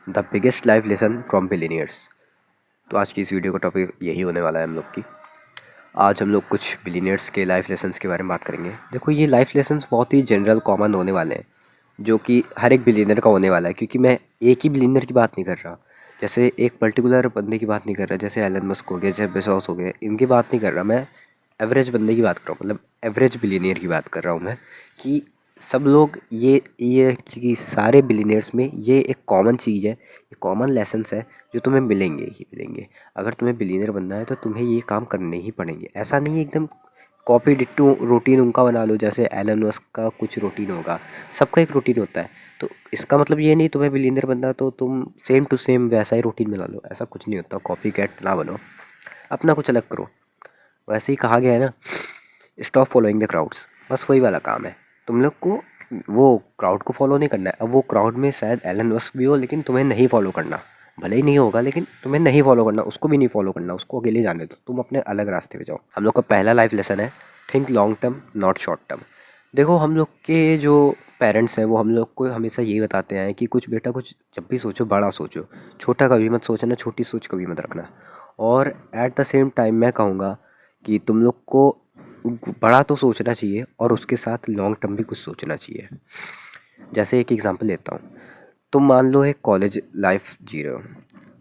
The biggest life lesson from billionaires. तो आज की इस वीडियो का टॉपिक यही होने वाला है हम लोग की। आज हम लोग कुछ बिलीनियर्स के लाइफ लेसन्स के बारे में बात करेंगे। देखो, ये लाइफ लेसन्स बहुत ही जनरल कॉमन होने वाले हैं, जो कि हर एक बिलीनियर का होने वाला है। क्योंकि मैं एक ही बिलीनियर की बात नहीं कर रहा, जैसे एक पर्टिकुलर बंदे की बात नहीं कर रहा, जैसे एलन मस्क हो गए, जेफ बेजोस हो गए, इनकी बात नहीं कर रहा मैं। एवरेज बंदे की बात कर रहा हूँ, मतलब एवरेज बिलीनियर की बात कर रहा हूँ मैं। कि सब लोग ये कि सारे बिलीनियर्स में ये एक कॉमन चीज़ है, ये कॉमन लेसन्स है जो तुम्हें मिलेंगे ही मिलेंगे। अगर तुम्हें बिलीनियर बनना है तो तुम्हें ये काम करने ही पड़ेंगे। ऐसा नहीं है एकदम कॉपी डिट्टू रूटीन उनका बना लो, जैसे एलन मस्क का कुछ रूटीन होगा, सबका एक रूटीन होता है। तो इसका मतलब ये नहीं तुम्हें बिलीनियर बनना है तो तुम सेम टू सेम वैसा ही रूटीन बना लो, ऐसा कुछ नहीं होता। कॉपी कैट ना बनो, अपना कुछ अलग करो। वैसे ही कहा गया है ना, स्टॉप फॉलोइंग द क्राउड्स। बस वही वाला काम है तुम लोग को। वो क्राउड को फॉलो नहीं करना है। अब वो क्राउड में शायद एलन मस्क भी हो, लेकिन तुम्हें नहीं फॉलो करना। भले ही नहीं होगा, लेकिन तुम्हें नहीं फॉलो करना, उसको भी नहीं फॉलो करना, उसको अकेले जाने दो, तुम अपने अलग रास्ते पे जाओ। हम लोग का पहला लाइफ लेसन है, think long term not short term. देखो, हम लोग के जो पेरेंट्स हैं वो हम लोग को हमेशा यही बताते हैं कि कुछ बेटा, कुछ जब भी सोचो बड़ा सोचो, छोटा कभी मत सोचना, छोटी सोच कभी मत रखना। और एट द सेम टाइम मैं कहूँगा कि तुम लोग को बड़ा तो सोचना चाहिए और उसके साथ लॉन्ग टर्म भी कुछ सोचना चाहिए। जैसे एक एग्जांपल लेता हूँ। तुम मान लो एक कॉलेज लाइफ जी रहे हो।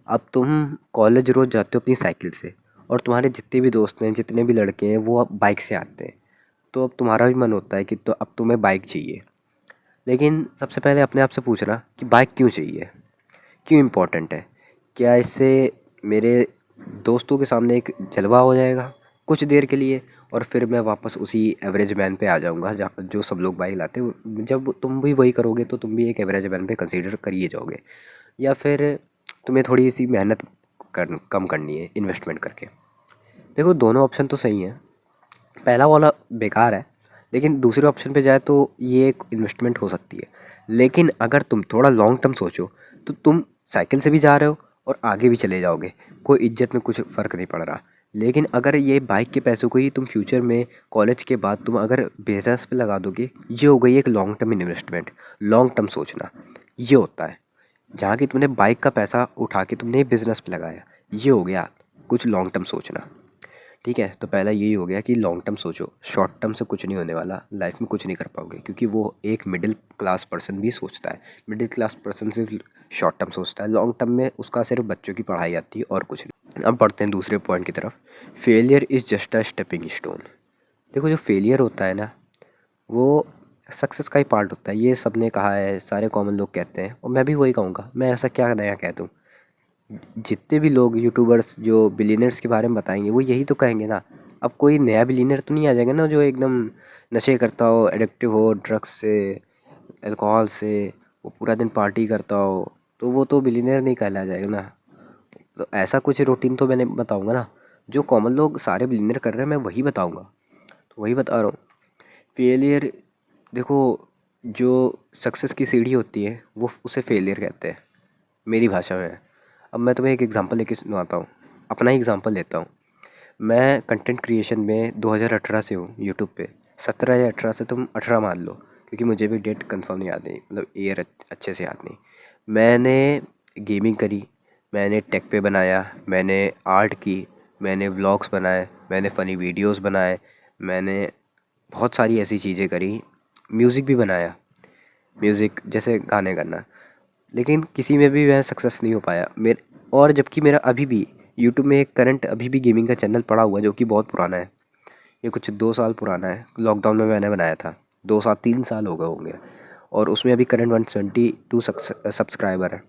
अब तुम कॉलेज रोज़ जाते हो अपनी साइकिल से, और तुम्हारे जितने भी दोस्त हैं, जितने भी लड़के हैं, वो अब बाइक से आते हैं। तो अब तुम्हारा भी मन होता है कि तो अब तुम्हें बाइक चाहिए। लेकिन सबसे पहले अपने आप से पूछना कि बाइक क्यों चाहिए, क्यों इम्पोर्टेंट है। क्या इससे मेरे दोस्तों के सामने एक जलवा हो जाएगा कुछ देर के लिए, और फिर मैं वापस उसी एवरेज मैन पे आ जाऊंगा जहाँ जो सब लोग बाइक लाते हैं। जब तुम भी वही करोगे तो तुम भी एक एवरेज मैन पे कंसीडर करिए जाओगे। या फिर तुम्हें थोड़ी सी मेहनत कम करनी है इन्वेस्टमेंट करके। देखो, दोनों ऑप्शन तो सही हैं। पहला वाला बेकार है, लेकिन दूसरे ऑप्शन पे जाए तो ये एक इन्वेस्टमेंट हो सकती है। लेकिन अगर तुम थोड़ा लॉन्ग टर्म सोचो तो तुम साइकिल से भी जा रहे हो और आगे भी चले जाओगे, कोई इज्जत में कुछ फ़र्क नहीं पड़ रहा। लेकिन अगर ये बाइक के पैसों को ही तुम फ्यूचर में कॉलेज के बाद तुम अगर बिजनेस पे लगा दोगे, ये हो गई एक long term investment. Long term सोचना ये होता है। जहाँ की तुमने बाइक का पैसा उठा के तुमने बिजनेस पे लगाया, ये हो गया कुछ लॉन्ग टर्म सोचना। ठीक है, तो पहला यही हो गया कि लॉन्ग टर्म सोचो। शॉर्ट टर्म से कुछ नहीं होने वाला, लाइफ में कुछ नहीं कर पाओगे, क्योंकि वो एक मिडिल क्लास पर्सन भी सोचता है। मिडिल क्लास पर्सन सिर्फ शॉर्ट टर्म सोचता है, लॉन्ग टर्म में उसका सिर्फ बच्चों की पढ़ाई आती है और कुछ नहीं। अब बढ़ते हैं दूसरे पॉइंट की तरफ। Failure is just a stepping stone. देखो, जो फेलियर होता है ना, वो सक्सेस का ही पार्ट होता है। ये सब ने कहा है, सारे कॉमन लोग कहते हैं, और मैं भी वही कहूँगा। मैं ऐसा क्या नया कह दूँ। जितने भी लोग यूट्यूबर्स जो बिलीनियर्स के बारे में बताएंगे वो यही तो कहेंगे ना। अब कोई नया बिलीनियर तो नहीं आ जाएगा ना जो एकदम नशे करता हो, एडिक्टिव हो ड्रग्स से, अल्कोहल से, वो पूरा दिन पार्टी करता हो, तो वो तो बिलीनियर नहीं कहला जाएगा ना। तो ऐसा कुछ रूटीन तो मैंने बताऊंगा ना, जो कॉमन लोग सारे बिलीनियर कर रहे हैं मैं वही बताऊंगा। तो वही बता रहा हूँ। फेलियर, देखो, जो सक्सेस की सीढ़ी होती है वो उसे फेलियर कहते हैं मेरी भाषा में। अब मैं तुम्हें एक एग्जांपल लेके सुनाता हूँ, अपना ही एग्जांपल लेता हूँ। मैं कंटेंट क्रिएशन में 2018 से हूँ यूट्यूब पे। 17 या 18 से तुम 18 मान लो, क्योंकि मुझे भी डेट कंफर्म नहीं याद नहीं, मतलब ईयर अच्छे से याद नहीं। मैंने गेमिंग करी, मैंने टेक पे बनाया, मैंने आर्ट की, मैंने व्लॉग्स बनाए, मैंने फ़नी वीडियोस बनाए, मैंने बहुत सारी ऐसी चीज़ें करी। म्यूज़िक भी बनाया, म्यूज़िक जैसे गाने करना। लेकिन किसी में भी मैं सक्सेस नहीं हो पाया मेरे। और जबकि मेरा अभी भी यूट्यूब में एक करंट अभी भी गेमिंग का चैनल पड़ा हुआ है, जो कि बहुत पुराना है। ये कुछ 2 साल पुराना है, लॉकडाउन में मैंने बनाया था। 2 साल 3 साल हो गए होंगे। और उसमें अभी करंट 172 सब्सक्राइबर है।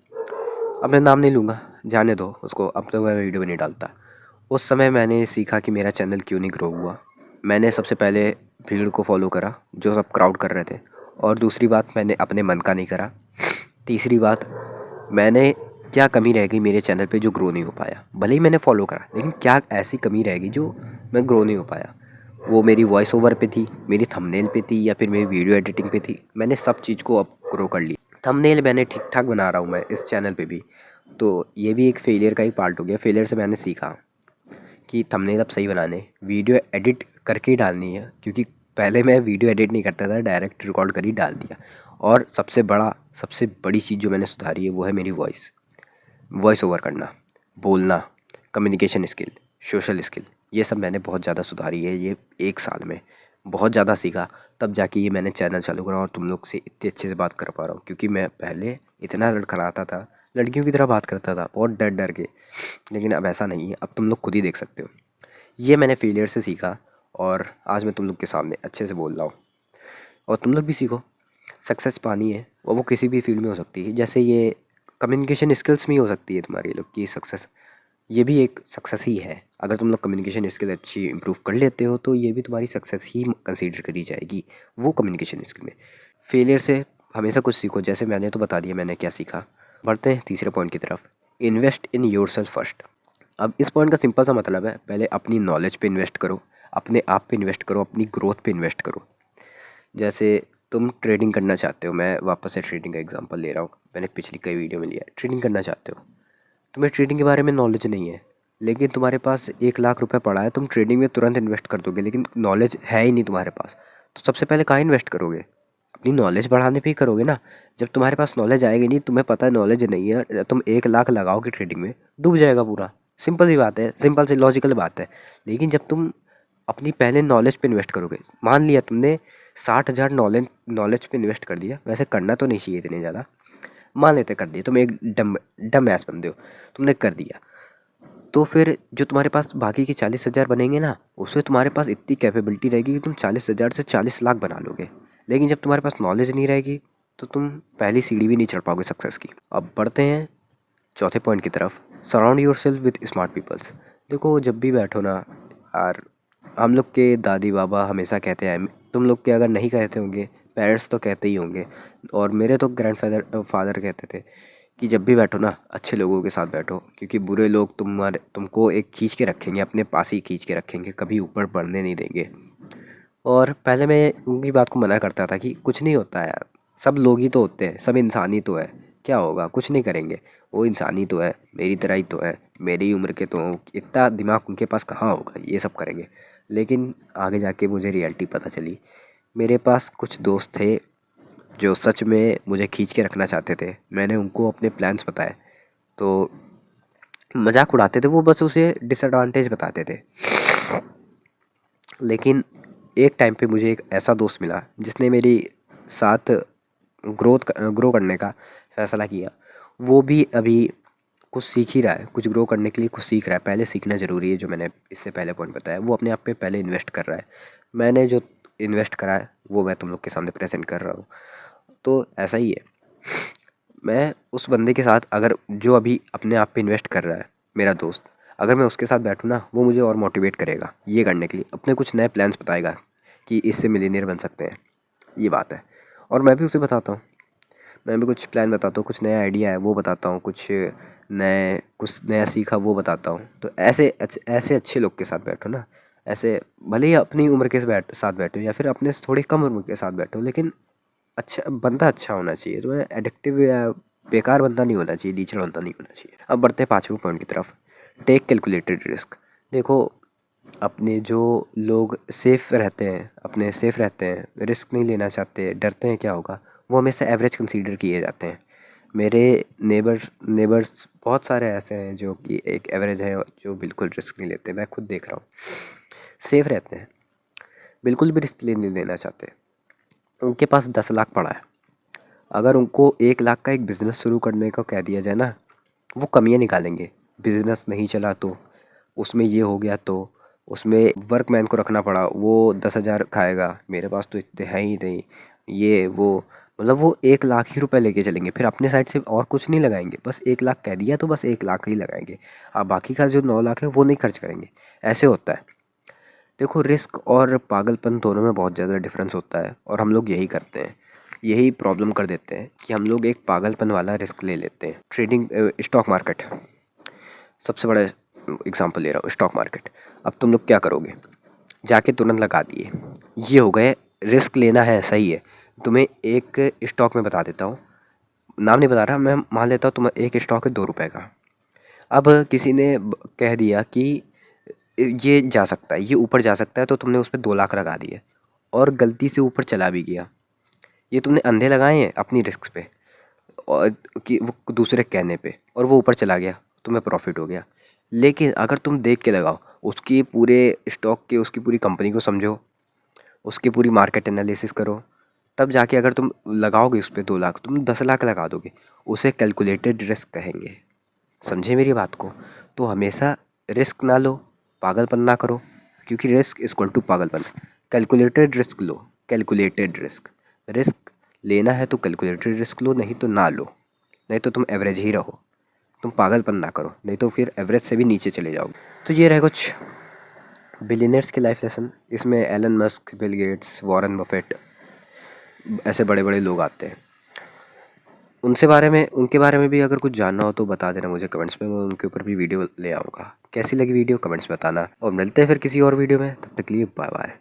अब मैं नाम नहीं लूँगा, जाने दो उसको, अब तो मैं वीडियो भी नहीं डालता। उस समय मैंने सीखा कि मेरा चैनल क्यों नहीं ग्रो हुआ। मैंने सबसे पहले भीड़ को फॉलो करा जो सब क्राउड कर रहे थे, और दूसरी बात मैंने अपने मन का नहीं करा। तीसरी बात, मैंने क्या कमी रह गई मेरे चैनल पे जो ग्रो नहीं हो पाया। भले ही मैंने फॉलो करा, लेकिन क्या ऐसी कमी रह गई जो मैं ग्रो नहीं हो पाया। वो मेरी वॉइस ओवर पे थी, मेरी थंबनेल पे थी, या फिर मेरी वीडियो एडिटिंग पे थी। मैंने सब चीज़ को अब ग्रो कर लिया। थंबनेल मैंने ठीक ठाक बना रहा हूँ मैं इस चैनल पे भी। तो ये भी एक फेलियर का ही पार्ट हो गया। फेलियर से मैंने सीखा कि थंबनेल अब सही बनाने, वीडियो एडिट करके ही डालनी है, क्योंकि पहले मैं वीडियो एडिट नहीं करता था, डायरेक्ट रिकॉर्ड कर ही डाल दिया। और सबसे बड़ी चीज़ जो मैंने सुधारी है वो है मेरी वॉइस। वॉइस ओवर करना, बोलना, कम्युनिकेशन स्किल, सोशल स्किल, ये सब मैंने बहुत ज़्यादा सुधारी है ये 1 साल में। बहुत ज़्यादा सीखा, तब जाके ये मैंने चैनल चालू करा और तुम लोग से इतने अच्छे से बात कर पा रहा हूँ। क्योंकि मैं पहले इतना लड़खड़ाता था, लड़कियों की तरह बात करता था बहुत डर डर के, लेकिन अब ऐसा नहीं है। अब तुम लोग खुद ही देख सकते हो। ये मैंने फेलियर से सीखा और आज मैं तुम लोग के सामने अच्छे से बोल रहा हूँ। और तुम लोग भी सीखो। सक्सेस पानी है और वो किसी भी फील्ड में हो सकती है। जैसे ये कम्युनिकेशन स्किल्स में ही हो सकती है तुम्हारी लोग की सक्सेस। ये भी एक सक्सेस ही है। अगर तुम लोग कम्युनिकेशन स्किल अच्छी इंप्रूव कर लेते हो तो ये भी तुम्हारी सक्सेस ही कंसीडर करी जाएगी, वो कम्युनिकेशन स्किल में। फेलियर से हमेशा कुछ सीखो। जैसे मैंने तो बता दिया मैंने क्या सीखा। बढ़ते हैं तीसरे पॉइंट की तरफ। Invest in your self first. अब इस पॉइंट का सिंपल सा मतलब है, पहले अपनी नॉलेज पे इन्वेस्ट करो, अपने आप पे इन्वेस्ट करो, अपनी ग्रोथ पे इन्वेस्ट करो। जैसे तुम ट्रेडिंग करना चाहते हो, मैं वापस से ट्रेडिंग का एग्जांपल ले रहा हूँ, मैंने पिछली कई वीडियो में लिया है। ट्रेडिंग करना चाहते हो, तुम्हें ट्रेडिंग के बारे में नॉलेज नहीं है, लेकिन तुम्हारे पास 1 लाख रुपए पड़ा है, तुम ट्रेडिंग में तुरंत इन्वेस्ट कर दोगे, लेकिन नॉलेज है ही नहीं तुम्हारे पास। तो सबसे पहले कहाँ इन्वेस्ट करोगे? अपनी नॉलेज बढ़ाने पे ही करोगे ना। जब तुम्हारे पास नॉलेज आएगी नहीं, तुम्हें पता है नॉलेज नहीं है, तुम 1 लाख लगाओगे ट्रेडिंग में, डूब जाएगा पूरा। सिंपल सी बात है, सिंपल सी लॉजिकल बात है। लेकिन जब तुम अपनी पहले नॉलेज पे इन्वेस्ट करोगे, मान लिया तुमने 60,000 नॉलेज नॉलेज पे इन्वेस्ट कर दिया, वैसे करना तो नहीं चाहिए इतने ज़्यादा, मान लेते कर दिया, तुम एक डम ऐस बंदे हो, तुमने कर दिया। तो फिर जो तुम्हारे पास बाकी के 40,000 बनेंगे ना, उससे तुम्हारे पास इतनी कैपेबिलिटी रहेगी कि तुम 40,000 से 40 लाख बना लोगे। लेकिन जब तुम्हारे पास नॉलेज नहीं रहेगी तो तुम पहली सीढ़ी भी नहीं चढ़ पाओगे सक्सेस की। अब बढ़ते हैं चौथे पॉइंट की तरफ। Surround yourself with smart peoples. देखो जब भी बैठो ना यार, हम लोग के दादी बाबा हमेशा कहते हैं, तुम लोग के अगर नहीं कहते होंगे, पेरेंट्स तो कहते ही होंगे, और मेरे तो ग्रैंडफादर फादर कहते थे कि जब भी बैठो ना अच्छे लोगों के साथ बैठो, क्योंकि बुरे लोग तुमको एक खींच के रखेंगे, अपने पास ही खींच के रखेंगे, कभी ऊपर बढ़ने नहीं देंगे। और पहले मैं उनकी बात को मना करता था कि कुछ नहीं होता यार, सब लोग ही तो होते हैं, सब इंसान ही तो है, क्या होगा, कुछ नहीं करेंगे, वो इंसान ही तो है, मेरी तरह ही तो है, मेरी उम्र के तो इतना दिमाग उनके पास कहाँ होगा ये सब करेंगे। लेकिन आगे जाके मुझे रियलिटी पता चली। मेरे पास कुछ दोस्त थे जो सच में मुझे खींच के रखना चाहते थे। मैंने उनको अपने प्लान्स बताए तो मजाक उड़ाते थे, वो बस उसे डिसएडवांटेज बताते थे। लेकिन एक टाइम पे मुझे एक ऐसा दोस्त मिला जिसने मेरी साथ ग्रो करने का फैसला किया। वो भी अभी कुछ सीख ही रहा है, कुछ ग्रो करने के लिए कुछ सीख रहा है। पहले सीखना ज़रूरी है, जो मैंने इससे पहले पॉइंट बताया। वो अपने आप पे पहले इन्वेस्ट कर रहा है। मैंने जो इन्वेस्ट करा है वो मैं तुम लोग के सामने प्रेजेंट कर रहा हूँ। तो ऐसा ही है, मैं उस बंदे के साथ, अगर जो अभी अपने आप पे इन्वेस्ट कर रहा है मेरा दोस्त, अगर मैं उसके साथ बैठूँ ना, वो मुझे और मोटिवेट करेगा ये करने के लिए, अपने कुछ नए प्लान्स बताएगा कि इससे मिलीनियर बन सकते हैं, ये बात है। और मैं भी उसे बताता हूँ, मैं भी कुछ प्लान बताता हूँ, कुछ नया आइडिया है वो बताता हूँ, कुछ नया सीखा वो बताता हूँ। तो ऐसे अच्छे लोग के साथ बैठो ना। ऐसे भले ही अपनी उम्र के साथ बैठो या फिर अपने से थोड़ी कम उम्र के साथ बैठो, लेकिन अच्छा बंदा अच्छा होना चाहिए। तो एडिक्टिव या बेकार बंदा नहीं होना चाहिए, लीचड़ बंदा नहीं होना चाहिए। अब बढ़ते हैं 5वें पॉइंट की तरफ। Take calculated risk. देखो, अपने जो लोग सेफ रहते हैं, रिस्क नहीं लेना चाहते, डरते हैं क्या होगा, वो हमेशा एवरेज कंसीडर किए जाते हैं। मेरे नेबर्स बहुत सारे ऐसे हैं जो कि एक एवरेज है, जो बिल्कुल रिस्क नहीं लेते, मैं खुद देख रहा हूँ। सेफ रहते हैं, बिल्कुल भी रिस्क नहीं लेना चाहते। उनके पास 10 लाख पड़ा है, अगर उनको 1 लाख का एक बिज़नेस शुरू करने को कह दिया जाए ना, वो कमियाँ निकालेंगे। बिज़नेस नहीं चला तो, उसमें ये हो गया तो, उसमें वर्कमैन को रखना पड़ा, वो 10,000 खाएगा, मेरे पास तो इतने हैं ही नहीं, ये वो, मतलब वो 1 लाख ही रुपए लेके चलेंगे। फिर अपने साइड से और कुछ नहीं लगाएंगे, बस 1 लाख कह दिया तो बस 1 लाख ही लगाएंगे। अब बाकी का जो 9 लाख है वो नहीं खर्च करेंगे। ऐसे होता है। देखो, रिस्क और पागलपन दोनों में बहुत ज़्यादा डिफरेंस होता है, और हम लोग यही करते हैं, यही प्रॉब्लम कर देते हैं कि हम लोग एक पागलपन वाला रिस्क ले लेते हैं। ट्रेडिंग, स्टॉक मार्केट सबसे बड़ा एग्जांपल ले रहा हूँ, स्टॉक मार्केट। अब तुम लोग क्या करोगे, जाके तुरंत लगा दिए, ये हो गए। रिस्क लेना है सही है, तुम्हें एक स्टॉक में बता देता हूँ, नाम नहीं बता रहा, मैं मान लेता हूँ तुम्हें एक स्टॉक है 2 रुपए का। अब किसी ने कह दिया कि ये जा सकता है, ये ऊपर जा सकता है, तो तुमने उस पर 2 लाख लगा दिए और गलती से ऊपर चला भी गया। ये तुमने अंधे लगाए हैं अपनी रिस्क पे, और कि वो दूसरे कहने पे, और वो ऊपर चला गया, तुम्हें प्रॉफिट हो गया। लेकिन अगर तुम देख के लगाओ, उसकी पूरे स्टॉक के, उसकी पूरी कंपनी को समझो, उसकी पूरी मार्केट एनालिसिस करो, तब जाके अगर तुम लगाओगे उस पे 2 लाख, तुम 10 लाख लगा दोगे, उसे कैलकुलेटेड रिस्क कहेंगे। समझे मेरी बात को? तो हमेशा रिस्क ना लो, पागलपन ना करो, क्योंकि रिस्क इज इक्वल टू पागलपन। कैलकुलेटेड रिस्क लो, कैलकुलेटेड रिस्क। रिस्क लेना है तो कैलकुलेटेड रिस्क लो, नहीं तो ना लो, नहीं तो तुम एवरेज ही रहो। तुम पागलपन ना करो, नहीं तो फिर एवरेज से भी नीचे चले जाओगे। तो ये रहे कुछ बिलियनर्स के लाइफ लेसन। इसमें Elon Musk, Bill Gates, Warren Buffett, ऐसे बड़े बड़े लोग आते हैं। उनके बारे में भी अगर कुछ जानना हो तो बता देना मुझे कमेंट्स में, मैं उनके ऊपर भी वीडियो ले आऊँगा। कैसी लगी वीडियो कमेंट्स में बताना, और मिलते हैं फिर किसी और वीडियो में। तब तक के लिए बाय बाय।